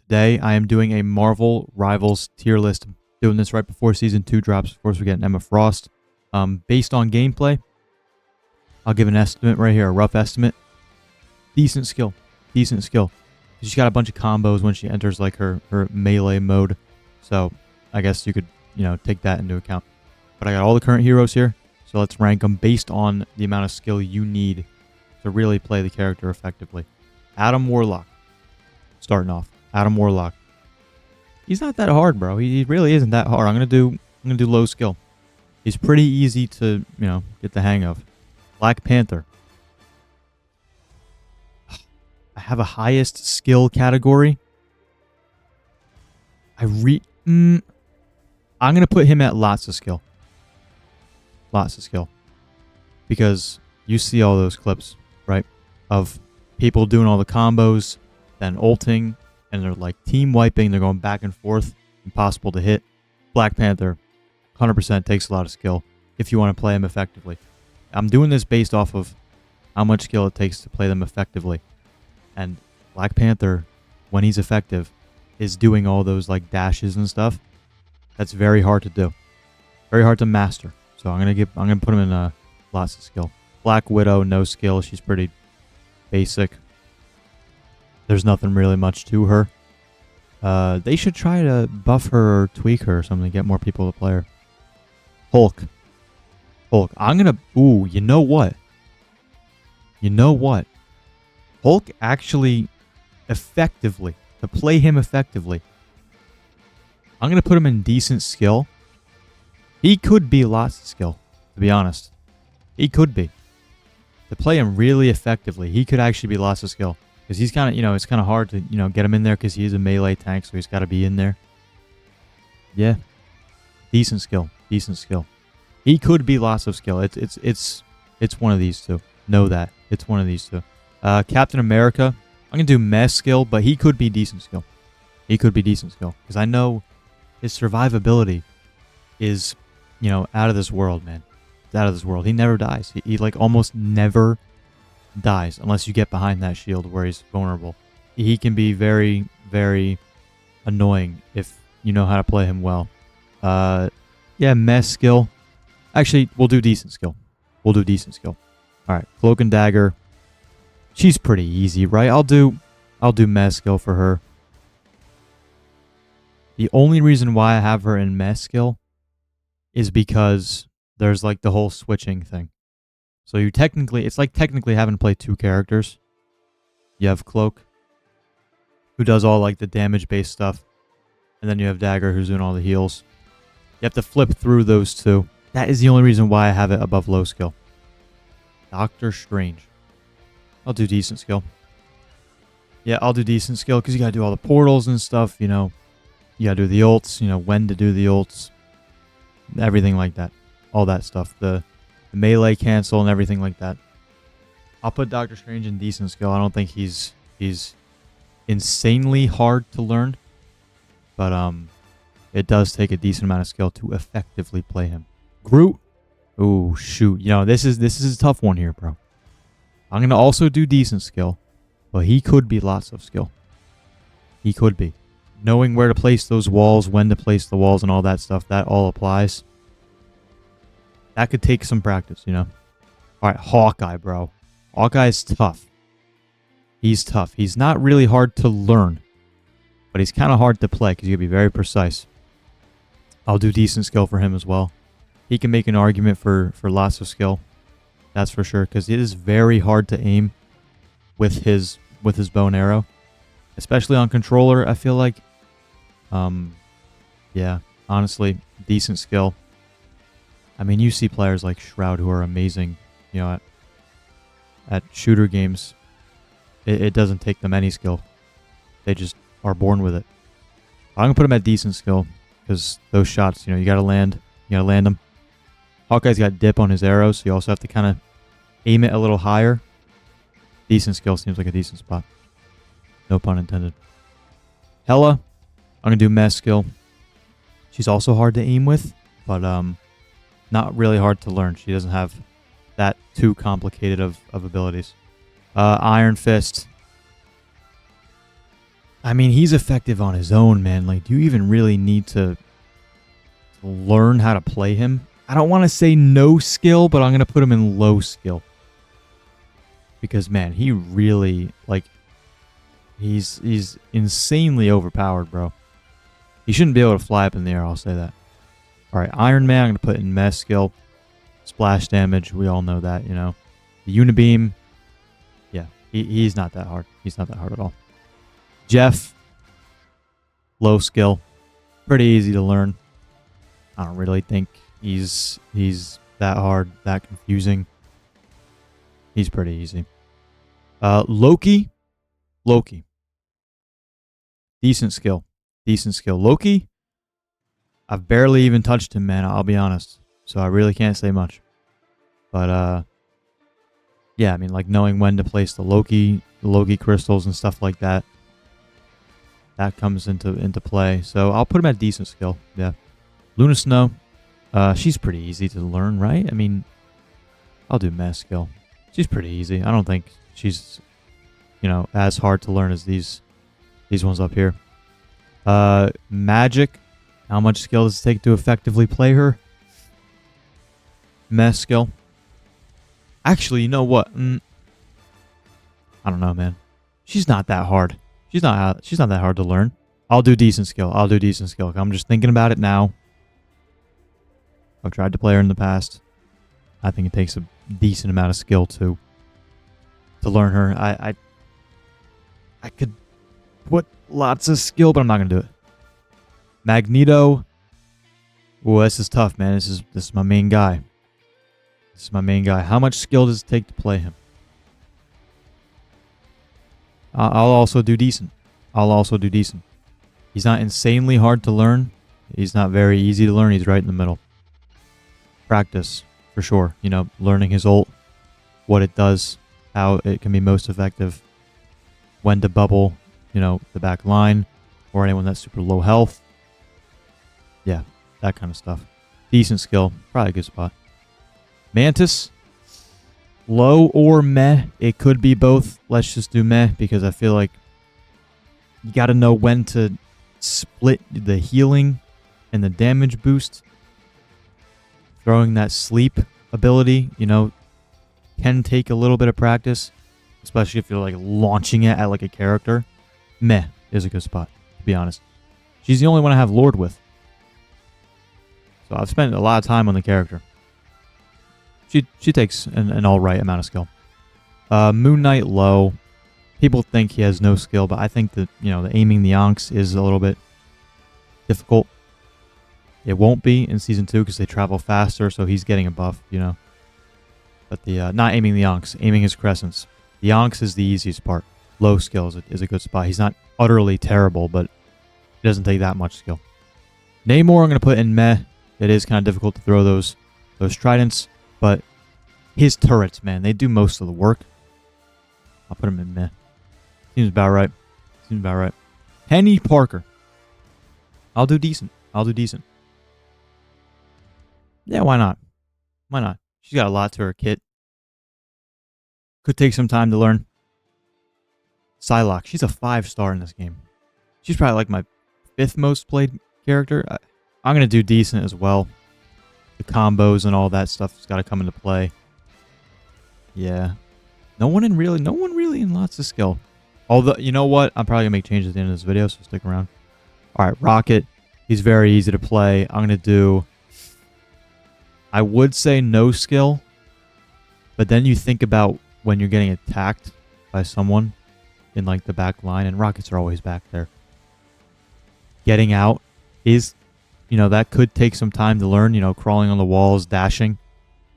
Today, I am doing a Marvel Rivals tier list. Doing this right before Season 2 drops. Of course, we're getting Emma Frost. Based on gameplay, I'll give an estimate right here, a rough estimate. Decent skill. Decent skill. She's got a bunch of combos when she enters like her melee mode. So, I guess you could, take that into account. But I got all the current heroes here. So let's rank them based on the amount of skill you need to really play the character effectively. Adam Warlock. Starting off. Adam Warlock. He's not that hard, bro. He really isn't that hard. I'm gonna do low skill. He's pretty easy to, get the hang of. Black Panther. I have a highest skill category. I'm gonna put him at lots of skill. Lots of skill. Because you see all those clips, right? Of people doing all the combos, then ulting, and they're like team wiping, they're going back and forth, impossible to hit. Black Panther, 100% takes a lot of skill if you want to play him effectively. I'm doing this based off of how much skill it takes to play them effectively. And Black Panther, when he's effective, is doing all those like dashes and stuff. That's very hard to do. Very hard to master. So I'm gonna put him in lots of skill. Black Widow, no skill. She's pretty basic. There's nothing really much to her. They should try to buff her or tweak her or something to get more people to play her. Hulk. Ooh, you know what? Hulk actually, effectively, to play him effectively, I'm going to put him in decent skill. He could be lots of skill, to be honest. He could be. To play him really effectively, he could actually be lots of skill. Because he's kind of, it's kind of hard to, get him in there because he is a melee tank, so he's got to be in there. Yeah. Decent skill. He could be lots of skill. It's one of these two. Know that. It's one of these two. Captain America, I'm going to do mess skill, but he could be decent skill. Because I know his survivability is, out of this world, man. It's out of this world. He never dies. He like almost never dies unless you get behind that shield where he's vulnerable. He can be very, very annoying if you know how to play him well. Yeah, mess skill. Actually, we'll do decent skill. Alright, Cloak and Dagger. She's pretty easy, right? I'll do mess skill for her. The only reason why I have her in mess skill is because there's like the whole switching thing. So it's like technically having to play two characters. You have Cloak, who does all like the damage-based stuff. And then you have Dagger, who's doing all the heals. You have to flip through those two. That is the only reason why I have it above low skill. Doctor Strange. I'll do decent skill. Yeah, I'll do decent skill because you gotta do all the portals and stuff, You gotta do the ults, when to do the ults. Everything like that. All that stuff. The melee cancel and everything like that. I'll put Doctor Strange in decent skill. I don't think he's insanely hard to learn. But it does take a decent amount of skill to effectively play him. Groot. Ooh, shoot. This is a tough one here, bro. I'm going to also do decent skill. But he could be lots of skill. He could be. Knowing where to place those walls, when to place the walls and all that stuff, that all applies. That could take some practice, Alright, Hawkeye, bro. Hawkeye's tough. He's tough. He's not really hard to learn. But he's kind of hard to play because you got to be very precise. I'll do decent skill for him as well. He can make an argument for lots of skill. That's for sure. Because it is very hard to aim with his bow and arrow. Especially on controller, I feel like. Yeah, honestly, decent skill. I mean, you see players like Shroud who are amazing, at shooter games. It doesn't take them any skill. They just are born with it. I'm going to put them at decent skill because those shots, you got to land. You got to land them. Hawkeye's got dip on his arrows, so you also have to kind of aim it a little higher. Decent skill seems like a decent spot. No pun intended. Hela, I'm going to do mess skill. She's also hard to aim with, but not really hard to learn. She doesn't have that too complicated of abilities. Iron Fist. I mean, he's effective on his own, man. Like, do you even really need to learn how to play him? I don't want to say no skill, but I'm going to put him in low skill. Because, man, he really, like, he's insanely overpowered, bro. He shouldn't be able to fly up in the air, I'll say that. All right, Iron Man, I'm going to put in mess skill. Splash damage, we all know that, you know. The Unibeam, yeah, he's not that hard. He's not that hard at all. Jeff, low skill. Pretty easy to learn. I don't really think he's that hard, that confusing. He's pretty easy. Loki. Decent skill. Loki, I've barely even touched him, man. I'll be honest. So I really can't say much. But, yeah, I mean, like, knowing when to place the Loki crystals and stuff like that, that comes into play. So I'll put him at decent skill, yeah. Luna Snow, she's pretty easy to learn, right? I mean, I'll do mess skill. She's pretty easy. I don't think she's, you know, as hard to learn as these ones up here. Magic, how much skill does it take to effectively play her? Mess skill. Actually, you know what? I don't know, man. She's not that hard. She's not that hard to learn. I'll do decent skill. I'm just thinking about it now. I've tried to play her in the past. I think it takes a decent amount of skill to learn her. I could put lots of skill, but I'm not gonna do it. Magneto. Ooh, this is tough, man. This is my main guy. How much skill does it take to play him? I'll also do decent. He's not insanely hard to learn. He's not very easy to learn. He's right in the middle. Practice, for sure. You know, learning his ult, what it does, how it can be most effective, when to bubble, you know, the back line, or anyone that's super low health. Yeah, that kind of stuff. Decent skill. Probably a good spot. Mantis, low or meh. It could be both. Let's just do meh because I feel like you got to know when to split the healing and the damage boost. Throwing that sleep ability, you know, can take a little bit of practice, especially if you're like launching it at like a character. Meh is a good spot, to be honest. She's the only one I have Lord with. So I've spent a lot of time on the character. She takes an alright amount of skill. Moon Knight low. People think he has no skill, but I think that, you know, the aiming the Onks is a little bit difficult. It won't be in Season 2 because they travel faster, so he's getting a buff, you know. But the not aiming the Onks, aiming his crescents. The Onks is the easiest part. Low skill is a good spot. He's not utterly terrible, but it doesn't take that much skill. Namor I'm going to put in meh. It is kind of difficult to throw those tridents, but his turrets, man, they do most of the work. I'll put him in meh. Seems about right. Penny Parker. I'll do decent. Yeah, why not? She's got a lot to her kit. Could take some time to learn. Psylocke. She's a 5-star in this game. She's probably like my 5th most played character. I'm going to do decent as well. The combos and all that stuff has got to come into play. Yeah. No one really in lots of skill. Although, you know what? I'm probably going to make changes at the end of this video, so stick around. All right, Rocket. He's very easy to play. I'm going to do... I would say no skill, but then you think about when you're getting attacked by someone in like the back line, and rockets are always back there. Getting out is, you know, that could take some time to learn, you know, crawling on the walls, dashing.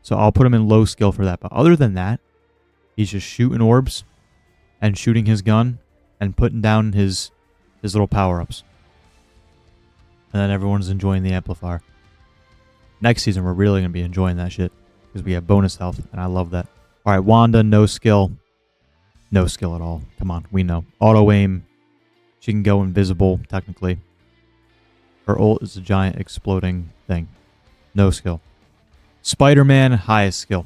So I'll put him in low skill for that. But other than that, he's just shooting orbs and shooting his gun and putting down his little power-ups. And then everyone's enjoying the amplifier. Next season, we're really going to be enjoying that shit because we have bonus health, and I love that. All right, Wanda, no skill. No skill at all. Come on, we know. Auto-aim. She can go invisible, technically. Her ult is a giant exploding thing. No skill. Spider-Man, highest skill.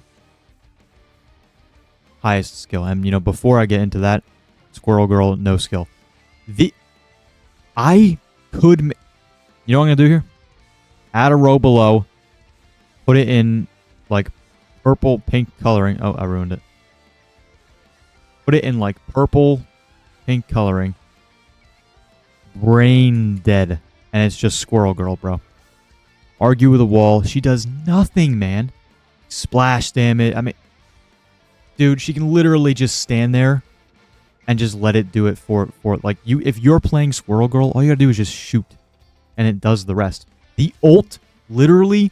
And, you know, before I get into that, Squirrel Girl, no skill. I could... You know what I'm going to do here? Add a row below. Put it in, like, purple, pink coloring. Oh, I ruined it. Put it in, like, purple, pink coloring. Brain dead. And it's just Squirrel Girl, bro. Argue with a wall. She does nothing, man. Splash damage. I mean, dude, she can literally just stand there and just let it do it for like you. If you're playing Squirrel Girl, all you gotta do is just shoot, and it does the rest. The ult, literally,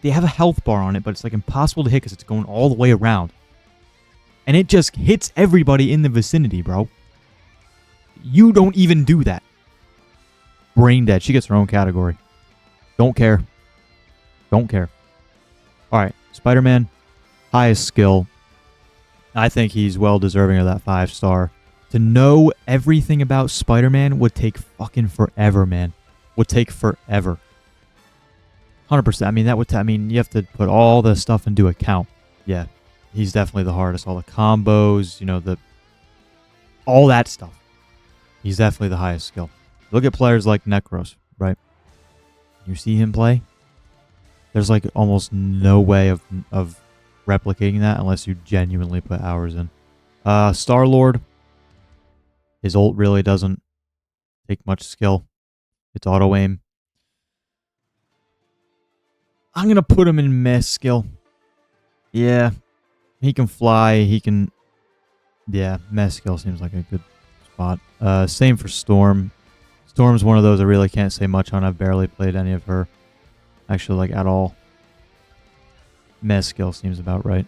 they have a health bar on it, but it's like impossible to hit because it's going all the way around, and it just hits everybody in the vicinity, bro. You don't even do that. Brain dead. She gets her own category. Don't care. Don't care. All right, Spider-Man, highest skill. I think he's well deserving of that 5-star. To know everything about Spider-Man would take fucking forever, man. Would take forever. 100%. I mean, that would. I mean, you have to put all the stuff into account. Yeah, he's definitely the hardest. All the combos, you know, all that stuff. He's definitely the highest skill. Look at players like Necros, right? You see him play. There's like almost no way of replicating that unless you genuinely put hours in. Star-Lord, his ult really doesn't take much skill. It's auto-aim. I'm going to put him in meh skill. Yeah, he can fly. He can... Yeah, meh skill seems like a good spot. Same for Storm. Storm's one of those I really can't say much on. I've barely played any of her. Actually, like, at all. Meh skill seems about right.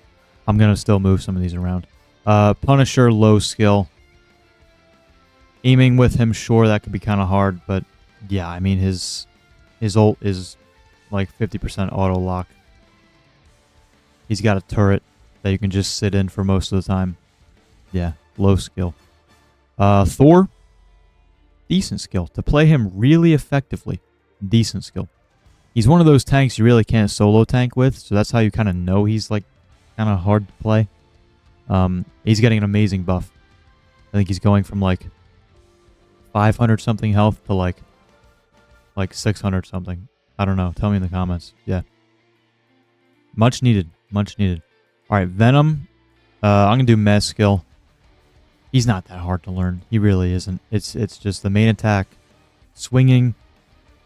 I'm going to still move some of these around. Punisher, low skill. Aiming with him, sure, that could be kind of hard. But, yeah, I mean, his ult is like 50% auto lock. He's got a turret that you can just sit in for most of the time. Yeah, low skill. Thor, decent skill. To play him really effectively, decent skill. He's one of those tanks you really can't solo tank with, so that's how you kind of know he's like kind of hard to play. He's getting an amazing buff. I think he's going from like 500 something health to like 600 something. I don't know. Tell me in the comments. Yeah. Much needed. Much needed. All right, Venom. I'm going to do meh skill. He's not that hard to learn. He really isn't. It's just the main attack, swinging,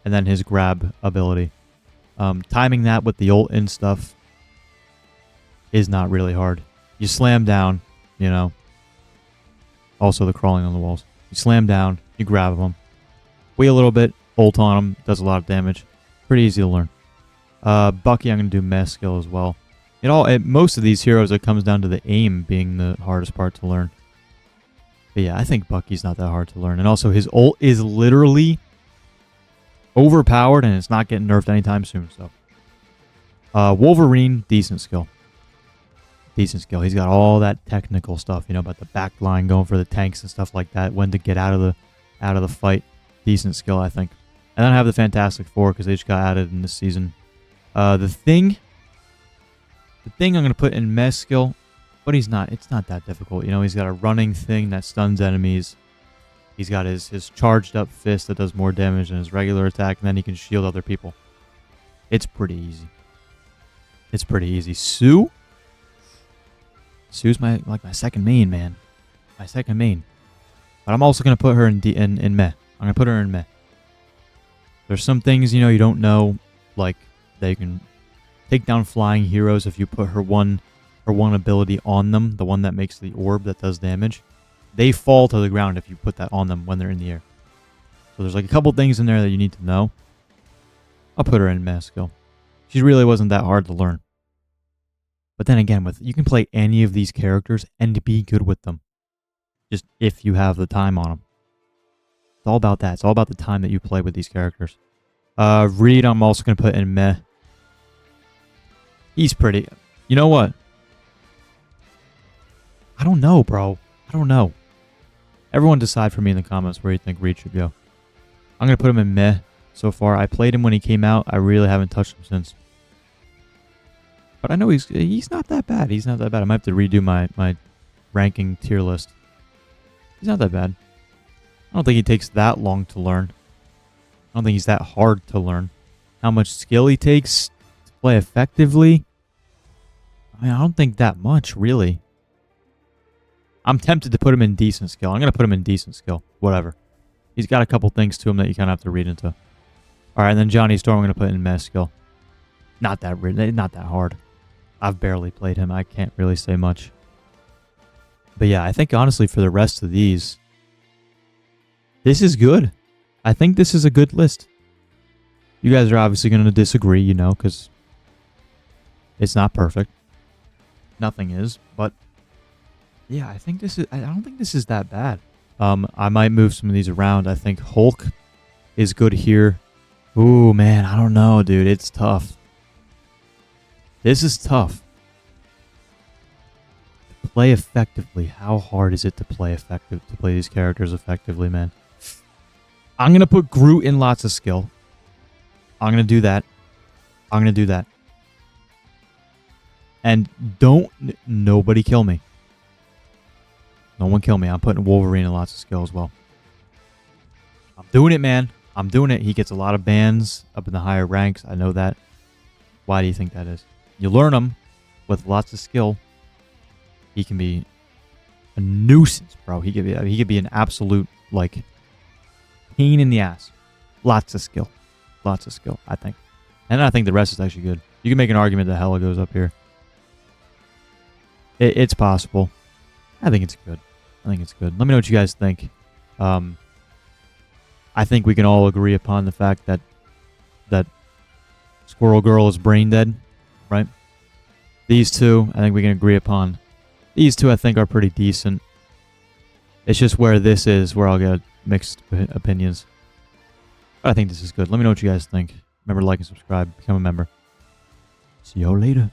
and then his grab ability. Timing that with the ult and stuff is not really hard. You slam down, you know. Also the crawling on the walls. You slam down, you grab him. Wait a little bit, ult on him, does a lot of damage. Pretty easy to learn. Bucky, I'm going to do meh skill as well. Most of these heroes, it comes down to the aim being the hardest part to learn. But yeah, I think Bucky's not that hard to learn. And also, his ult is literally overpowered, and it's not getting nerfed anytime soon. So, Wolverine, decent skill. Decent skill. He's got all that technical stuff, you know, about the back line, going for the tanks and stuff like that. When to get out of the fight. Decent skill, I think. And then I have the Fantastic Four because they just got added in this season. The thing I'm going to put in meh skill, but it's not that difficult. You know, he's got a running thing that stuns enemies. He's got his charged up fist that does more damage than his regular attack, and then he can shield other people. It's pretty easy. It's pretty easy. Sue's my second main, man. My second main. But I'm also going to put her in meh. I'm going to put her in meh. There's some things, you know, you don't know, like that you can take down flying heroes if you put her one ability on them, the one that makes the orb that does damage. They fall to the ground if you put that on them when they're in the air. So there's like a couple things in there that you need to know. I'll put her in meh skill. She really wasn't that hard to learn. But then again, you can play any of these characters and be good with them. Just if you have the time on them. It's all about that. It's all about the time that you play with these characters. Reed, I'm also going to put in meh. He's pretty. You know what? I don't know, bro. I don't know. Everyone decide for me in the comments where you think Reed should go. I'm going to put him in meh so far. I played him when he came out. I really haven't touched him since. But I know he's not that bad. He's not that bad. I might have to redo my ranking tier list. He's not that bad. I don't think he takes that long to learn. I don't think he's that hard to learn. How much skill he takes to play effectively? I mean, I don't think that much, really. I'm tempted to put him in decent skill. I'm going to put him in decent skill. Whatever. He's got a couple things to him that you kind of have to read into. All right, and then Johnny Storm, I'm going to put in meh skill. Not that hard. I've barely played him. I can't really say much. But yeah, I think honestly for the rest of these, this is good. I think this is a good list. You guys are obviously going to disagree, you know, because it's not perfect. Nothing is, but yeah, I think this is. I don't think this is that bad. I might move some of these around. I think Hulk is good here. Ooh, man, I don't know, dude. It's tough. This is tough. To play effectively. How hard is it to play these characters effectively, man? I'm going to put Groot in lots of skill. I'm going to do that. I'm going to do that. And nobody kill me. No one kill me. I'm putting Wolverine in lots of skill as well. I'm doing it, man. I'm doing it. He gets a lot of bans up in the higher ranks. I know that. Why do you think that is? You learn him with lots of skill. He can be a nuisance, bro. He could be an absolute, like, pain in the ass. Lots of skill. Lots of skill, I think. And I think the rest is actually good. You can make an argument that Hela goes up here. It's possible. I think it's good. I think it's good. Let me know what you guys think. I think we can all agree upon the fact that Squirrel Girl is brain dead, right? These two, I think we can agree upon. These two, I think, are pretty decent. It's just where this is where I'll get mixed opinions. But I think this is good. Let me know what you guys think. Remember to like and subscribe. Become a member. See y'all later.